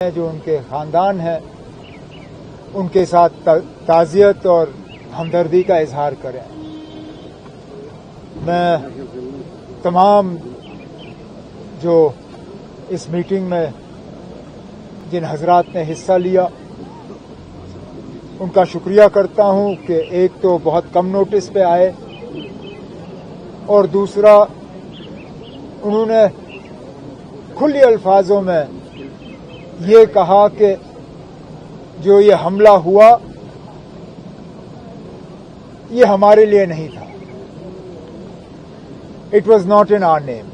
जो उनके खानदान है उनके साथ ताज़ियत और हमदर्दी का इजहार करें। मैं तमाम जो इस मीटिंग में जिन हजरात ने हिस्सा लिया उनका शुक्रिया करता हूं कि एक तो बहुत कम नोटिस पे आए और दूसरा उन्होंने खुले अल्फाजों में ये कहा कि जो ये हमला हुआ ये हमारे लिए नहीं था, it was not in our name.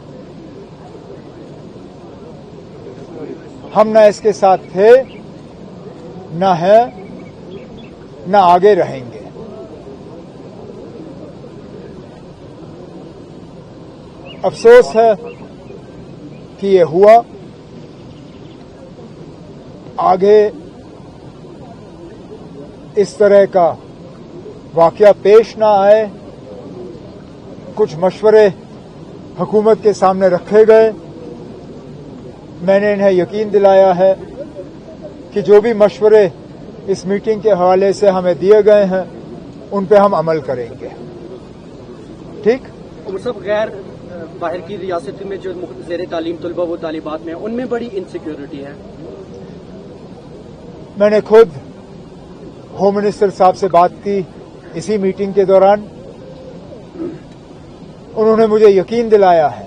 हम न इसके साथ थे, न है, न आगे रहेंगे। अफसोस है कि ये हुआ, आगे इस तरह का वाकया पेश ना आए। कुछ मशवरे हुकूमत के सामने रखे गए। मैंने इन्हें यकीन दिलाया है कि जो भी मशवरे इस मीटिंग के हवाले से हमें दिए गए हैं उन पे हम अमल करेंगे। ठीक, सब गैर बाहर की रियासत में जो ज़ेर तालीम तलबा वो तालिबात में उनमें बड़ी इनसिक्योरिटी है। मैंने खुद होम मिनिस्टर साहब से बात की इसी मीटिंग के दौरान। उन्होंने मुझे यकीन दिलाया है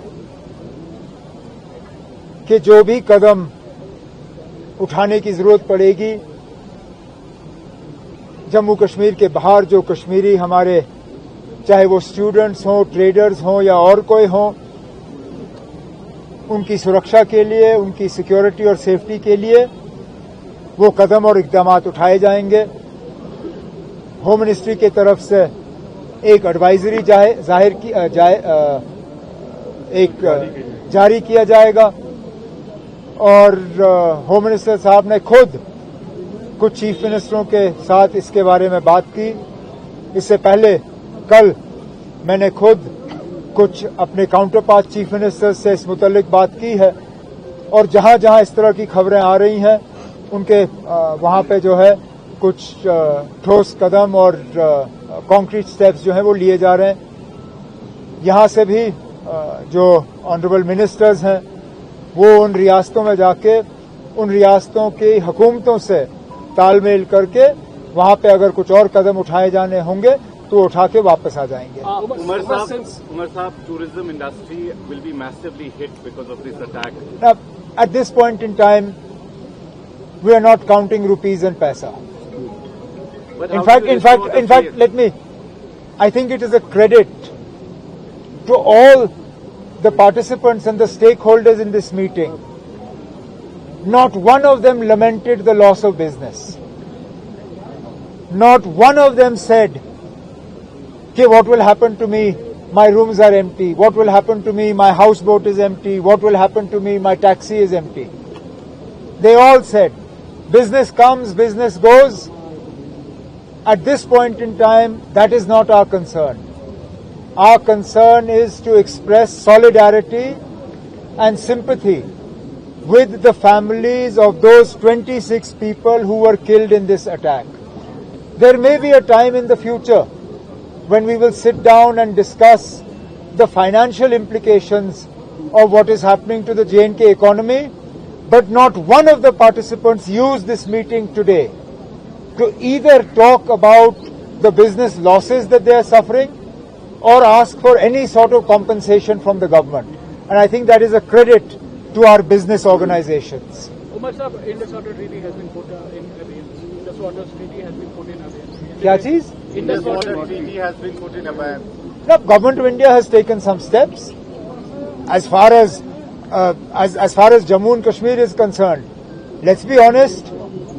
कि जो भी कदम उठाने की जरूरत पड़ेगी, जम्मू कश्मीर के बाहर जो कश्मीरी हमारे, चाहे वो स्टूडेंट्स हों, ट्रेडर्स हों या और कोई हों, उनकी सुरक्षा के लिए, उनकी सिक्योरिटी और सेफ्टी के लिए वो कदम और इक़दामात उठाए जाएंगे। होम मिनिस्ट्री की तरफ से एक एडवाइजरी जारी किया जाएगा और होम मिनिस्टर साहब ने खुद कुछ चीफ मिनिस्टरों के साथ इसके बारे में बात की। इससे पहले कल मैंने खुद कुछ अपने काउंटर पार्ट चीफ मिनिस्टर से इस मुतल्लिक बात की है और जहां जहां इस तरह की खबरें आ रही हैं उनके वहां पे जो है कुछ ठोस कदम और कॉन्क्रीट स्टेप्स जो हैं वो लिए जा रहे हैं। यहां से भी जो ऑनरेबल मिनिस्टर्स हैं वो उन रियासतों में जाके उन रियासतों की हुकूमतों से तालमेल करके वहां पे अगर कुछ और कदम उठाए जाने होंगे तो उठा के वापस आ जाएंगे। उमर साहब, tourism industry will be massively hit because of this attack. At this point in time we are not counting rupees and paisa. In fact, I think it is a credit to all the participants and the stakeholders in this meeting. Not one of them lamented the loss of business. Not one of them said, okay, what will happen to me? My rooms are empty. What will happen to me? My houseboat is empty. What will happen to me? My taxi is empty. They all said, business comes, business goes. At this point in time, that is not our concern. Our concern is to express solidarity and sympathy with the families of those 26 people who were killed in this attack. There may be a time in the future when we will sit down and discuss the financial implications of what is happening to the J&K economy. But not one of the participants used this meeting today to either talk about the business losses that they are suffering or ask for any sort of compensation from the government. And I think that is a credit to our business organizations. Umar Sahab, Indus Water Treaty has been put in abeyance. Indus Water Treaty has been put in abeyance. Kya cheez? Indus Water Treaty has been put in abeyance. The government of India has taken some steps. As far as Jammu and Kashmir is concerned, let's be honest,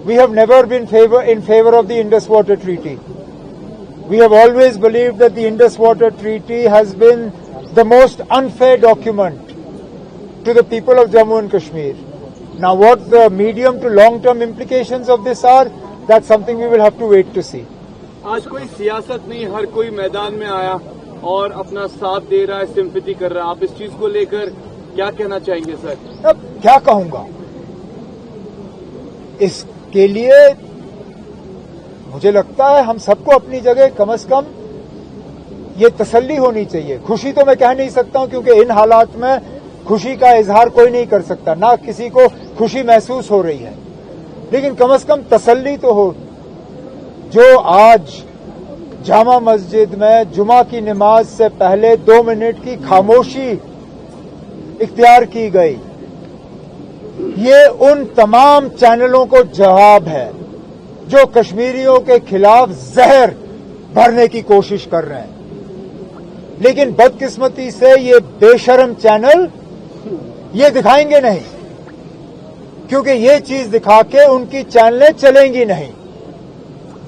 we have never been in favor of the Indus Water Treaty. We have always believed that the Indus Water Treaty has been the most unfair document to the people of Jammu and Kashmir. Now, what the medium to long-term implications of this are, that's something we will have to wait to see. आज कोई सियासत नहीं, हर कोई मैदान में आया और अपना साथ दे रहा है, सिंपैथी कर रहा है। आप इस चीज को लेकर क्या कहना चाहेंगे सर? अब क्या कहूंगा, इसके लिए मुझे लगता है हम सबको अपनी जगह कम से कम ये तसल्ली होनी चाहिए। खुशी तो मैं कह नहीं सकता हूं क्योंकि इन हालात में खुशी का इजहार कोई नहीं कर सकता, ना किसी को खुशी महसूस हो रही है, लेकिन कम से कम तसल्ली तो हो। जो आज जामा मस्जिद में जुमा की नमाज से पहले 2 मिनट की खामोशी इख्तियार की गई, ये उन तमाम चैनलों को जवाब है जो कश्मीरियों के खिलाफ जहर भरने की कोशिश कर रहे हैं। लेकिन बदकिस्मती से ये बेशर्म चैनल ये दिखाएंगे नहीं, क्योंकि ये चीज दिखा के उनकी चैनलें चलेंगी नहीं।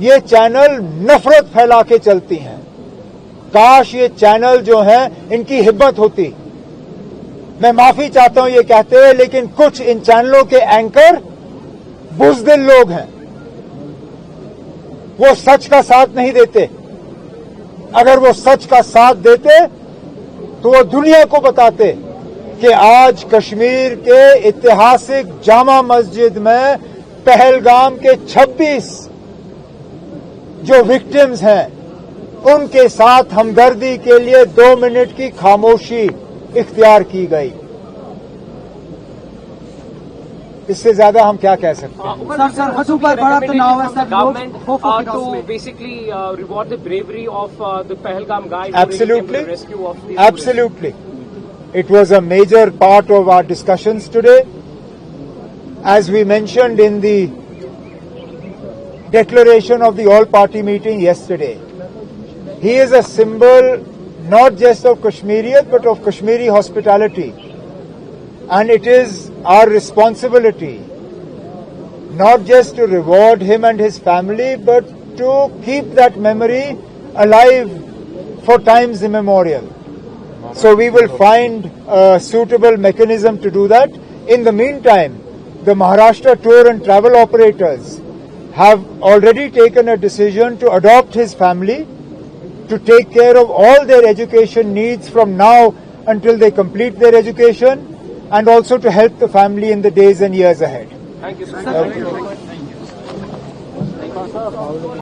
ये चैनल नफरत फैला के चलती हैं। काश ये चैनल जो हैं इनकी हिम्मत होती। मैं माफी चाहता हूं ये कहते हुए, लेकिन कुछ इन चैनलों के एंकर बुज़दिल लोग हैं, वो सच का साथ नहीं देते। अगर वो सच का साथ देते तो वो दुनिया को बताते कि आज कश्मीर के ऐतिहासिक जामा मस्जिद में पहलगाम के 26 जो विक्टिम्स हैं उनके साथ हमदर्दी के लिए 2 मिनट की खामोशी इख्तियार की गई। इससे ज्यादा हम क्या कह सकते हैं? सर हसू पर बड़ा तनाव है sir. to basically reward the bravery of the Pahalgam guys. Absolutely. The rescue of the Absolutely. It was a major part of our discussions today. As we mentioned in the declaration of the all-party meeting yesterday, he is a symbol not just of Kashmiriyat but of Kashmiri hospitality. And it is our responsibility not just to reward him and his family, but to keep that memory alive for times immemorial. So we will find a suitable mechanism to do that. In the meantime, the Maharashtra tour and travel operators have already taken a decision to adopt his family, to take care of all their education needs from now until they complete their education, and also to help the family in the days and years ahead. Thank you, sir. Okay.